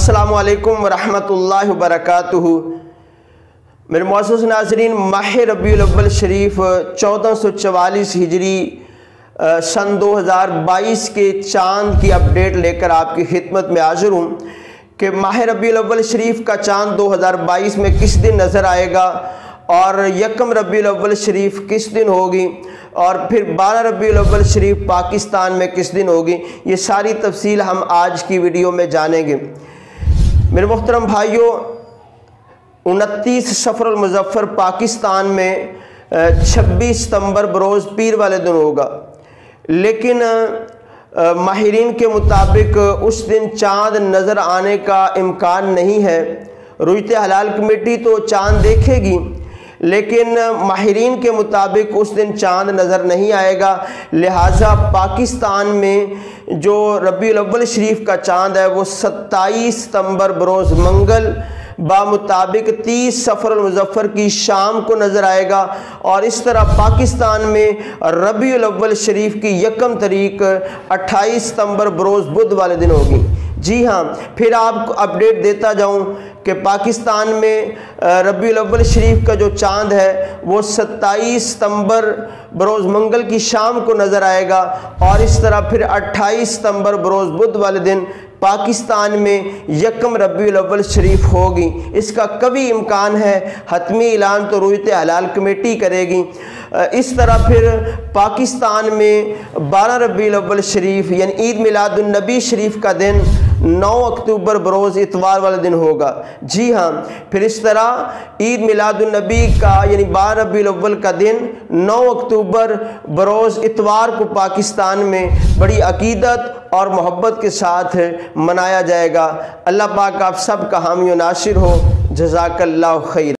अस्सलामु अलैकुम वरहमतुल्लाहि वबरकातुहू। मेरे मुअज़्ज़ज़ नाज़रीन, माह रबीउल अव्वल शरीफ 1444 हिजरी सन 2022 के चाँद की अपडेट लेकर आपकी खिदमत में हाज़िर हूँ कि माह रबीउल अव्वल शरीफ का चाँद 2022 में किस दिन नज़र आएगा और यकम रबीउल अव्वल शरीफ किस दिन होगी और फिर 12 रबीउल अव्वल शरीफ पाकिस्तान में किस दिन होगी। ये सारी तफसील हम आज की वीडियो में जानेंगे। मेरे मोहतरम भाइयों, 29 सफ़रुल मुज़फ़्फ़र पाकिस्तान में 26 सितंबर बरोज़ पीर वाले दिन होगा, लेकिन माहिरीन के मुताबिक उस दिन चाँद नज़र आने का इम्कान नहीं है। रुयत हलाल कमेटी तो चाँद देखेगी, लेकिन माहिरीन के मुताबिक उस दिन चाँद नज़र नहीं आएगा। लिहाजा पाकिस्तान में जो रबीउल अव्वल शरीफ का चाँद है वो 27 सितंबर बरोज़ मंगल बामुताबिक 30 सफ़रुल मुज़फ़्फ़र की शाम को नज़र आएगा और इस तरह पाकिस्तान में रबीउल अव्वल शरीफ की यकम तारीख 28 सितंबर बरोज़ बुध वाले दिन होगी। जी हाँ, फिर आपको अपडेट देता जाऊँ कि पाकिस्तान में रबीउल अव्वल शरीफ का जो चाँद है वो 27 सितंबर बरोज़ मंगल की शाम को नज़र आएगा और इस तरह फिर 28 सितंबर बरोज़ बुध वाले दिन पाकिस्तान में यकम रबीउल अव्वल शरीफ होगी। इसका कभी इम्कान है, हतमी ऐलान तो रुयत हलाल कमेटी करेगी। इस तरह फिर पाकिस्तान में 12 रबीउल अव्वल शरीफ यानी ईद मिलादुन नबी शरीफ का दिन 9 अक्टूबर बरोज़ इतवार वाले दिन होगा। जी हाँ, फिर इस तरह ईद मिलादुन नबी का यानी 12 रबीउल अव्वल का दिन 9 अक्टूबर बरोज़ इतवार को पाकिस्तान में बड़ी अकीदत और मोहब्बत के साथ मनाया जाएगा। अल्लाह पाक आप सब का हामी व नासिर हो। जज़ाकल्लाहु खैर।